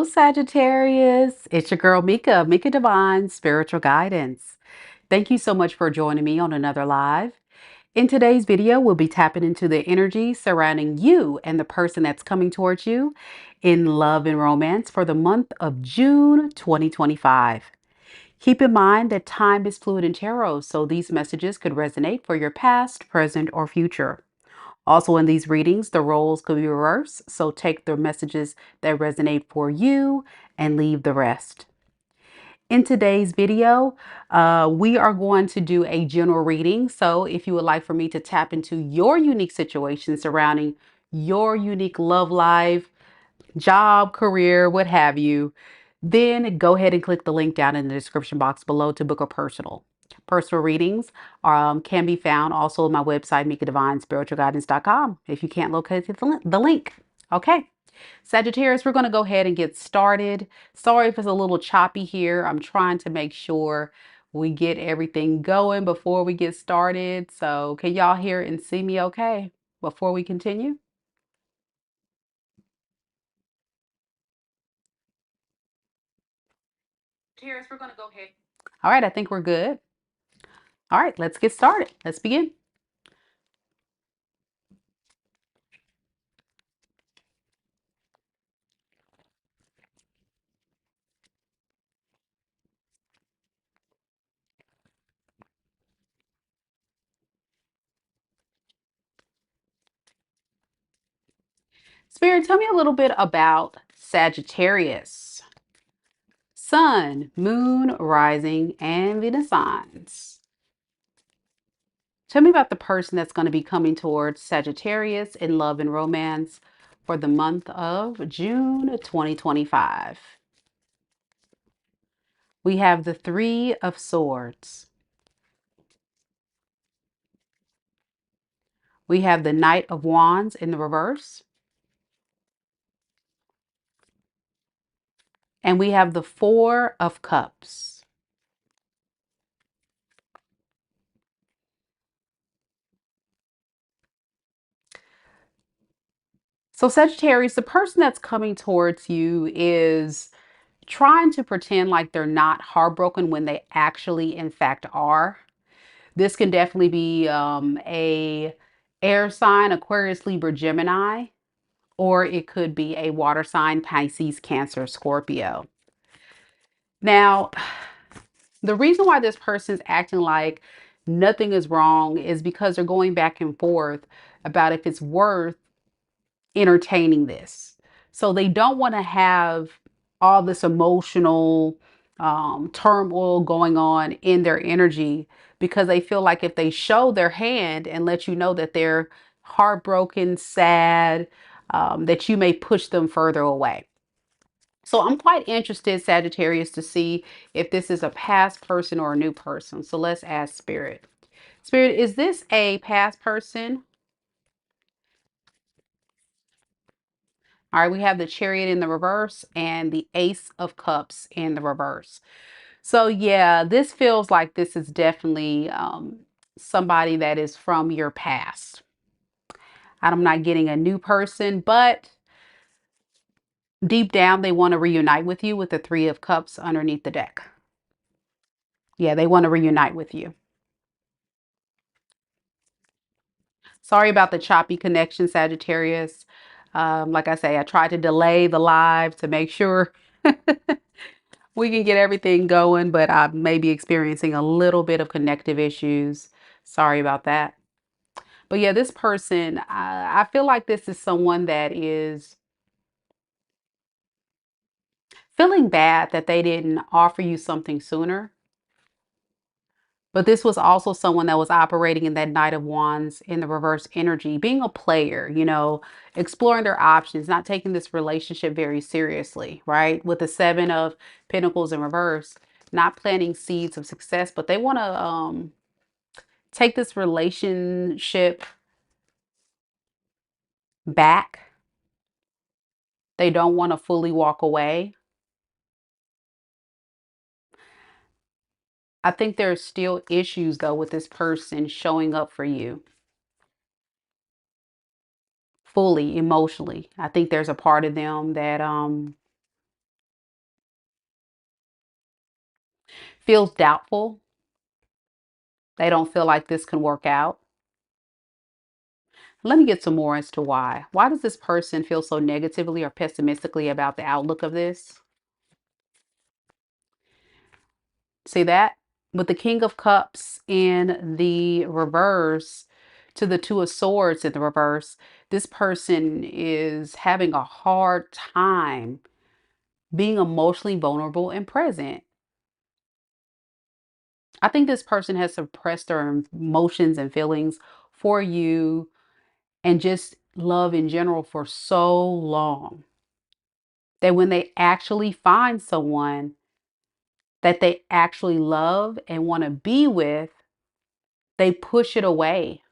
Sagittarius. It's your girl Mika, Mika Divine Spiritual Guidance. Thank you so much for joining me on another live. In today's video, we'll be tapping into the energy surrounding you and the person that's coming towards you in love and romance for the month of June 2025. Keep in mind that time is fluid in tarot, so these messages could resonate for your past, present, or future. Also, in these readings, the roles could be reversed, so take the messages that resonate for you and leave the rest. In today's video, we are going to do a general reading. So, if you would like for me to tap into your unique situation surrounding your unique love life, job, career, what have you, then go ahead and click the link down in the description box below to book a personal. Personal readings can be found also on my website, MikaDivineSpiritualGuidance.com, if you can't locate the link. Okay. Sagittarius, we're going to go ahead and get started. Sorry if it's a little choppy here. I'm trying to make sure we get everything going before we get started. So can y'all hear and see me okay before we continue? Sagittarius, we're going to go ahead. All right, I think we're good. All right, let's get started. Let's begin. Spirit, tell me a little bit about Sagittarius. Sun, moon, rising, and Venus signs. Tell me about the person that's going to be coming towards Sagittarius in love and romance for the month of June 2025. We have the Three of Swords. We have the Knight of Wands in the reverse. And we have the Four of Cups. So Sagittarius, the person that's coming towards you is trying to pretend like they're not heartbroken when they actually, in fact, are. This can definitely be a air sign, Aquarius, Libra, Gemini, or it could be a water sign, Pisces, Cancer, Scorpio. Now, the reason why this person's acting like nothing is wrong is because they're going back and forth about if it's worth entertaining this. So they don't want to have all this emotional turmoil going on in their energy because they feel like if they show their hand and let you know that they're heartbroken, sad, that you may push them further away. So I'm quite interested, Sagittarius, to see if this is a past person or a new person. So let's ask Spirit. Spirit, is this a past person? All right, we have the Chariot in the reverse and the Ace of Cups in the reverse. So yeah, this feels like this is definitely somebody that is from your past. I'm not getting a new person, but deep down they want to reunite with you with the Three of Cups underneath the deck. Yeah, they want to reunite with you. Sorry about the choppy connection, Sagittarius. Like I say, I tried to delay the live to make sure we can get everything going, but I may be experiencing a little bit of connective issues. Sorry about that. But yeah, this person, I feel like this is someone that is feeling bad that they didn't offer you something sooner. But this was also someone that was operating in that Knight of Wands in the reverse energy, being a player, exploring their options, not taking this relationship very seriously, right? With the Seven of Pentacles in reverse, not planting seeds of success, but they want to take this relationship back. They don't want to fully walk away. I think there's still issues though with this person showing up for you fully emotionally. I think there's a part of them that feels doubtful. They don't feel like this can work out. Let me get some more as to why. Why does this person feel so negatively or pessimistically about the outlook of this? See that? With the King of Cups in the reverse to the Two of Swords in the reverse, this person is having a hard time being emotionally vulnerable and present. I think this person has suppressed their emotions and feelings for you and just love in general for so long that when they actually find someone that they actually love and want to be with, they push it away,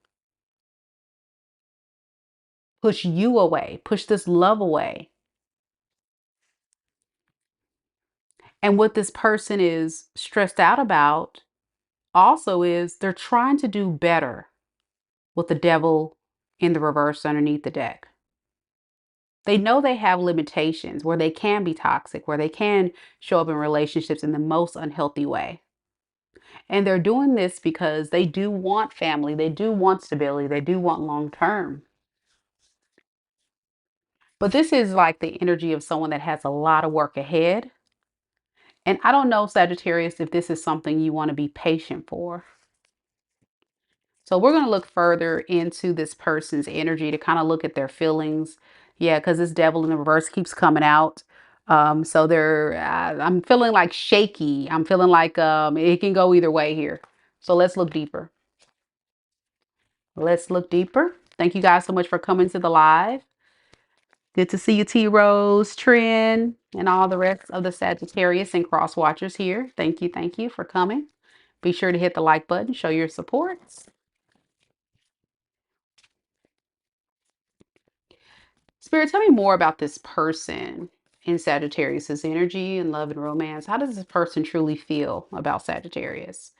push you away, push this love away. And what this person is stressed out about also is they're trying to do better with the devil in the reverse underneath the deck. They know they have limitations where they can be toxic, where they can show up in relationships in the most unhealthy way. And they're doing this because they do want family, they do want stability, they do want long term. But this is like the energy of someone that has a lot of work ahead. And I don't know, Sagittarius, if this is something you want to be patient for. So we're going to look further into this person's energy to kind of look at their feelings. Yeah, because this devil in the reverse keeps coming out. So I'm feeling like shaky. I'm feeling like it can go either way here. So let's look deeper. Let's look deeper. Thank you guys so much for coming to the live. Good to see you, T Rose, Trin, and all the rest of the Sagittarius and cross watchers here. Thank you for coming. Be sure to hit the like button, show your support. Spirit, tell me more about this person in Sagittarius's energy and love and romance. How does this person truly feel about Sagittarius?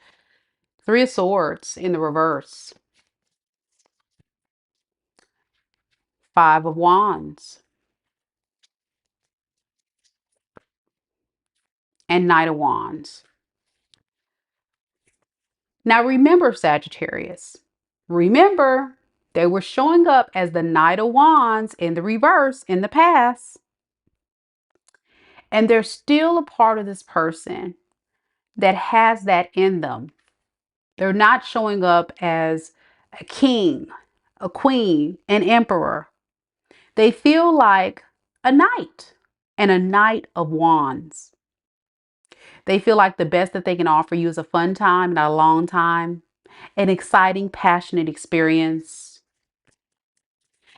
Three of Swords in the reverse. Five of Wands. And Knight of Wands. Now remember, Sagittarius. Remember, they were showing up as the Knight of Wands in the reverse in the past. And they're still a part of this person that has that in them. They're not showing up as a king, a queen, an emperor. They feel like a knight and a knight of wands. They feel like the best that they can offer you is a fun time, not a long time, an exciting, passionate experience.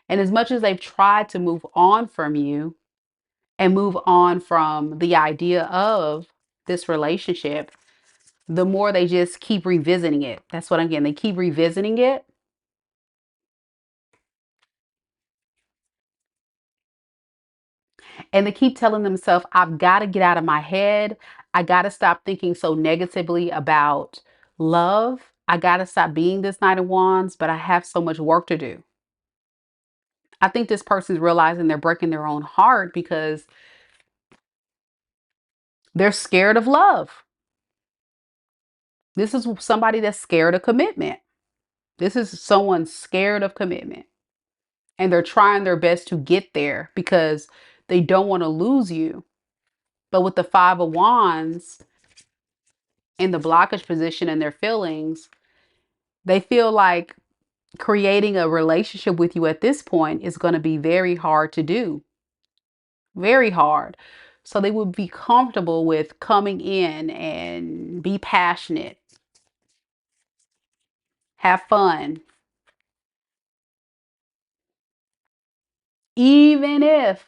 And as much as they've tried to move on from you and move on from the idea of this relationship, the more they just keep revisiting it. That's what I'm getting. They keep revisiting it. And they keep telling themselves, I've got to get out of my head. I got to stop thinking so negatively about love. I got to stop being this Knight of Wands, but I have so much work to do. I think this person's realizing they're breaking their own heart because they're scared of love. This is somebody that's scared of commitment. This is someone scared of commitment. And they're trying their best to get there because they don't want to lose you. But with the Five of Wands in the blockage position and their feelings, they feel like creating a relationship with you at this point is going to be very hard to do. Very hard. So they would be comfortable with coming in and be passionate, have fun, even if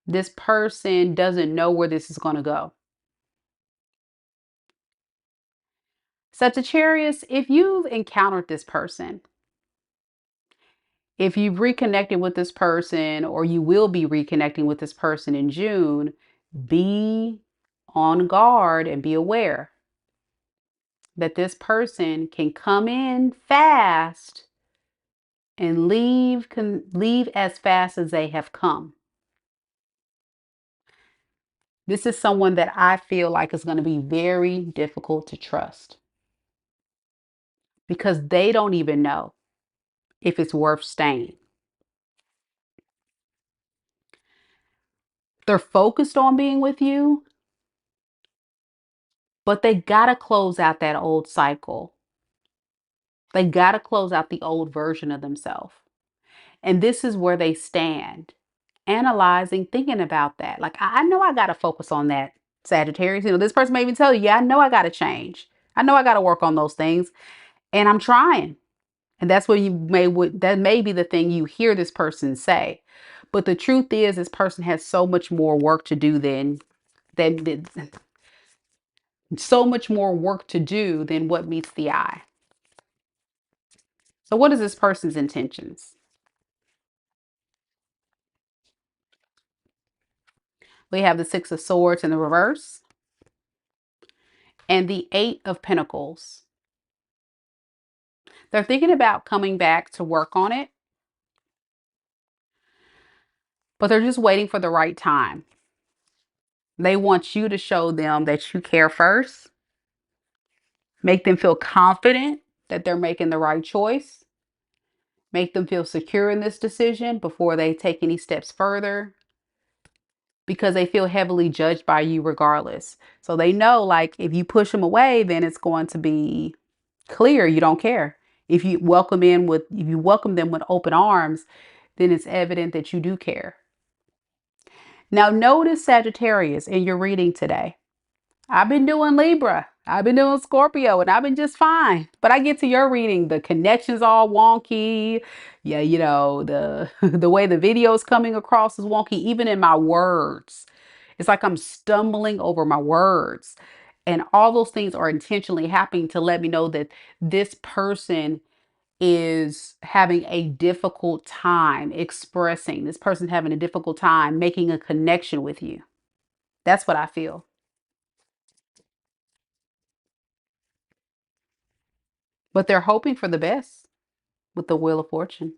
this person doesn't know where this is going to go. Sagittarius, if you've encountered this person, if you've reconnected with this person or you will be reconnecting with this person in June, be on guard and be aware that this person can come in fast and leave as fast as they have come. This is someone that I feel like is going to be very difficult to trust because they don't even know if it's worth staying. They're focused on being with you, but they got to close out that old cycle. They got to close out the old version of themselves. And this is where they stand, analyzing, thinking about that. Like, I know I got to focus on that, Sagittarius. This person may even tell you, yeah, I know I got to change. I know I got to work on those things, and I'm trying. And that's what that may be the thing you hear this person say. But the truth is, this person has so much more work to do than so much more work to do than what meets the eye. So what is this person's intentions? We have the Six of Swords in the reverse and the Eight of Pentacles. They're thinking about coming back to work on it, but they're just waiting for the right time. They want you to show them that you care first, make them feel confident that they're making the right choice, make them feel secure in this decision before they take any steps further, because they feel heavily judged by you regardless. So they know, like, if you push them away, then it's going to be clear you don't care. If you welcome them with open arms, then it's evident that you do care. Now notice, Sagittarius, in your reading today. I've been doing Libra, I've been doing Scorpio, and I've been just fine. But I get to your reading, the connection's all wonky. Yeah, the the way the video is coming across is wonky, even in my words. It's like I'm stumbling over my words. And all those things are intentionally happening to let me know that this person is having a difficult time expressing. This person's having a difficult time making a connection with you. That's what I feel. But they're hoping for the best with the Wheel of Fortune.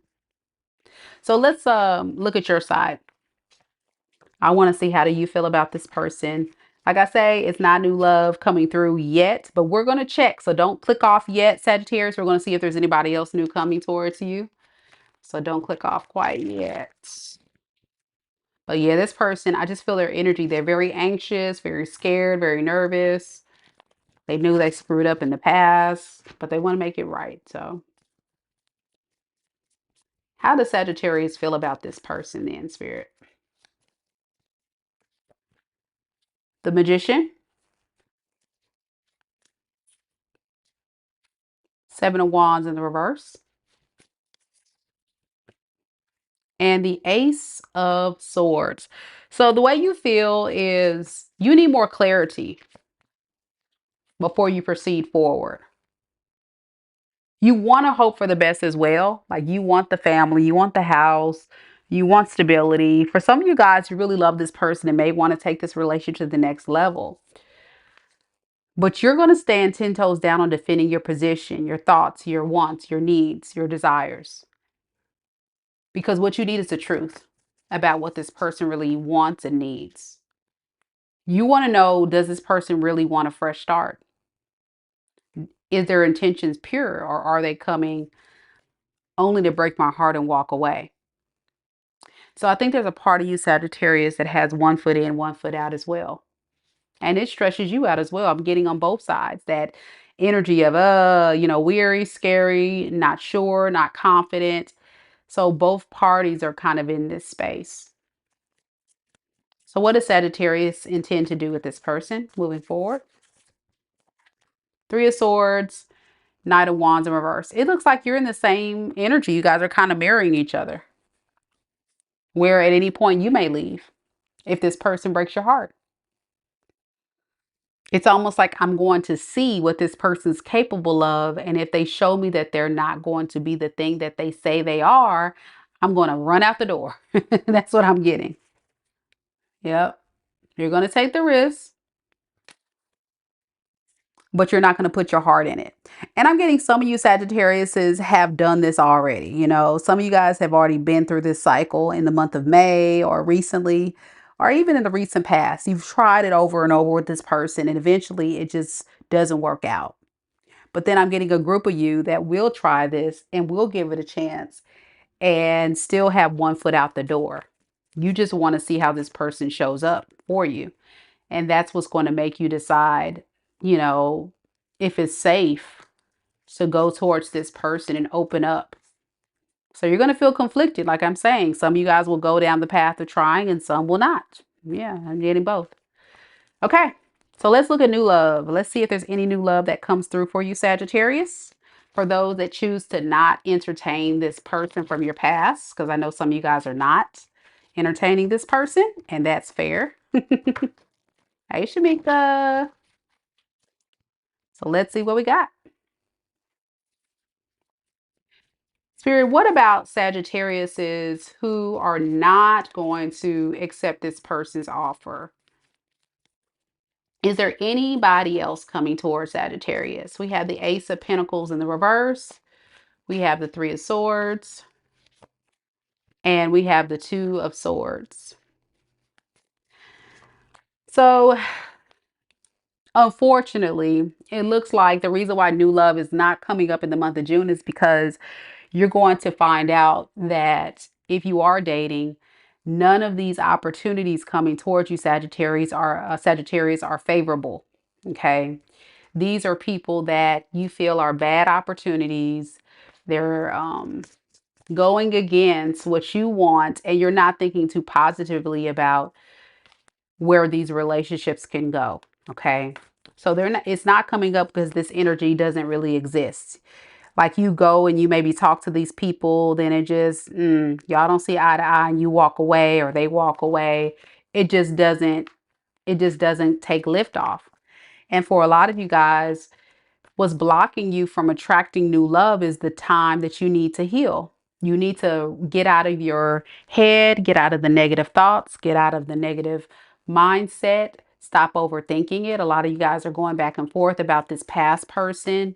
So let's look at your side. I want to see, how do you feel about this person? Like I say, it's not new love coming through yet, but we're going to check. So don't click off yet, Sagittarius. We're going to see if there's anybody else new coming towards you. So don't click off quite yet. But yeah, this person, I just feel their energy. They're very anxious, very scared, very nervous. They knew they screwed up in the past, but they want to make it right. So how does Sagittarius feel about this person then, Spirit? The Magician, Seven of Wands in the reverse, and the Ace of Swords. So the way you feel is you need more clarity before you proceed forward. You want to hope for the best as well. Like, you want the family, you want the house, you want stability. For some of you guys, you really love this person and may want to take this relationship to the next level. But you're going to stand 10 toes down on defending your position, your thoughts, your wants, your needs, your desires. Because what you need is the truth about what this person really wants and needs. You want to know, does this person really want a fresh start? Is their intentions pure, or are they coming only to break my heart and walk away? So I think there's a part of you, Sagittarius, that has one foot in, one foot out as well. And it stresses you out as well. I'm getting on both sides that energy of, weary, scary, not sure, not confident. So both parties are kind of in this space. So what does Sagittarius intend to do with this person moving forward? Three of Swords, Knight of Wands in reverse. It looks like you're in the same energy. You guys are kind of mirroring each other, where at any point you may leave if this person breaks your heart. It's almost like I'm going to see what this person's capable of. And if they show me that they're not going to be the thing that they say they are, I'm going to run out the door. That's what I'm getting. Yep. You're going to take the risk, but you're not going to put your heart in it. And I'm getting some of you Sagittariuses have done this already. Some of you guys have already been through this cycle in the month of May or recently, or even in the recent past, you've tried it over and over with this person and eventually it just doesn't work out. But then I'm getting a group of you that will try this and will give it a chance and still have one foot out the door. You just want to see how this person shows up for you. And that's what's going to make you decide, you know, if it's safe to go towards this person and open up. So you're going to feel conflicted, like I'm saying. Some of you guys will go down the path of trying and some will not. Yeah, I'm getting both. Okay, so let's look at new love. Let's see if there's any new love that comes through for you, Sagittarius. For those that choose to not entertain this person from your past, because I know some of you guys are not entertaining this person, and that's fair. Hey, Shamika. So let's see what we got. Spirit, what about Sagittariuses who are not going to accept this person's offer? Is there anybody else coming towards Sagittarius? We have the Ace of Pentacles in the reverse. We have the Three of Swords. And we have the Two of Swords. So, unfortunately, it looks like the reason why new love is not coming up in the month of June is because you're going to find out that if you are dating, none of these opportunities coming towards you, Sagittarius, are favorable. Okay. These are people that you feel are bad opportunities. They're going against what you want, and you're not thinking too positively about where these relationships can go. Okay. So they're not, it's not coming up because this energy doesn't really exist. Like you go and you maybe talk to these people, then it just, y'all don't see eye to eye and you walk away or they walk away. It just doesn't, it just doesn't take lift off. And for a lot of you guys, what's blocking you from attracting new love is the time that you need to heal. You need to get out of your head, get out of the negative thoughts, get out of the negative mindset, stop overthinking it. A lot of you guys are going back and forth about this past person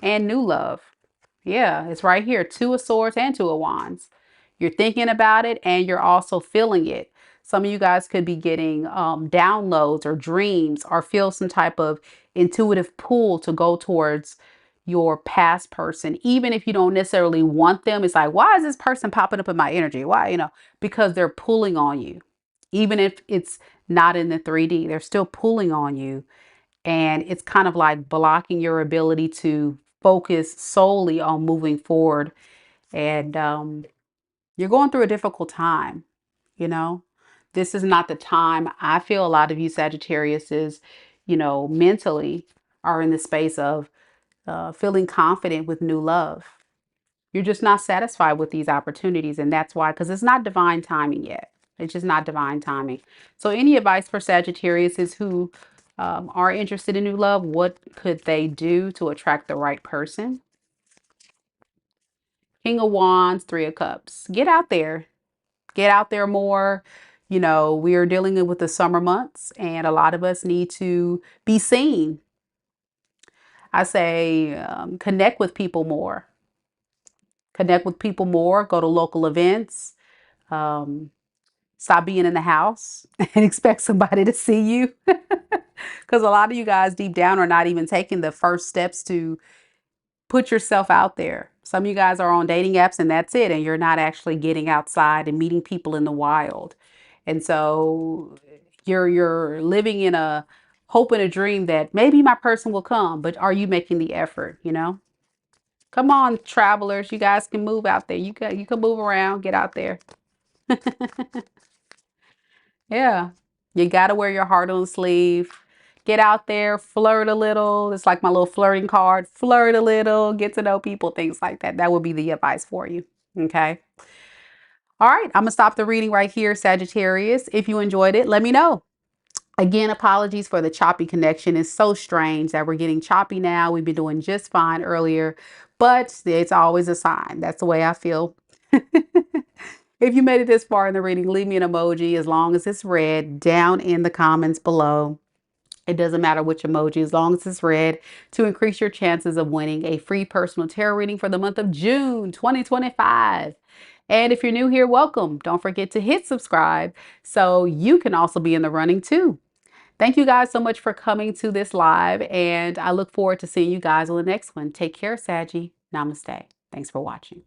and new love. Yeah, it's right here. Two of Swords and Two of Wands. You're thinking about it and you're also feeling it. Some of you guys could be getting downloads or dreams or feel some type of intuitive pull to go towards your past person. Even if you don't necessarily want them, it's like, why is this person popping up in my energy? Why? Because they're pulling on you. Even if it's not in the 3D, they're still pulling on you. And it's kind of like blocking your ability to focus solely on moving forward. And you're going through a difficult time, you know. This is not the time. I feel a lot of you Sagittarius is, mentally are in the space of feeling confident with new love. You're just not satisfied with these opportunities. And that's why, because it's not divine timing yet. It's just not divine timing. So any advice for Sagittarius is who are interested in new love? What could they do to attract the right person? King of Wands, Three of Cups. Get out there. Get out there more. We are dealing with the summer months and a lot of us need to be seen. I say connect with people more. Connect with people more. Go to local events. Um, Stop being in the house and expect somebody to see you. Because a lot of you guys deep down are not even taking the first steps to put yourself out there. Some of you guys are on dating apps and that's it. And you're not actually getting outside and meeting people in the wild. And so you're living in a hope and a dream that maybe my person will come, but are you making the effort? Come on, travelers, you guys can move out there. You can move around, get out there. Yeah. You got to wear your heart on the sleeve. Get out there, flirt a little. It's like my little flirting card. Flirt a little, get to know people, things like that. That would be the advice for you. Okay. All right. I'm going to stop the reading right here, Sagittarius. If you enjoyed it, let me know. Again, apologies for the choppy connection. It's so strange that we're getting choppy now. We've been doing just fine earlier, but it's always a sign. That's the way I feel. If you made it this far in the reading, leave me an emoji as long as it's red down in the comments below. It doesn't matter which emoji, as long as it's red, to increase your chances of winning a free personal tarot reading for the month of June 2025. And if you're new here, welcome. Don't forget to hit subscribe so you can also be in the running too. Thank you guys so much for coming to this live, and I look forward to seeing you guys on the next one. Take care, Saggy. Namaste. Thanks for watching.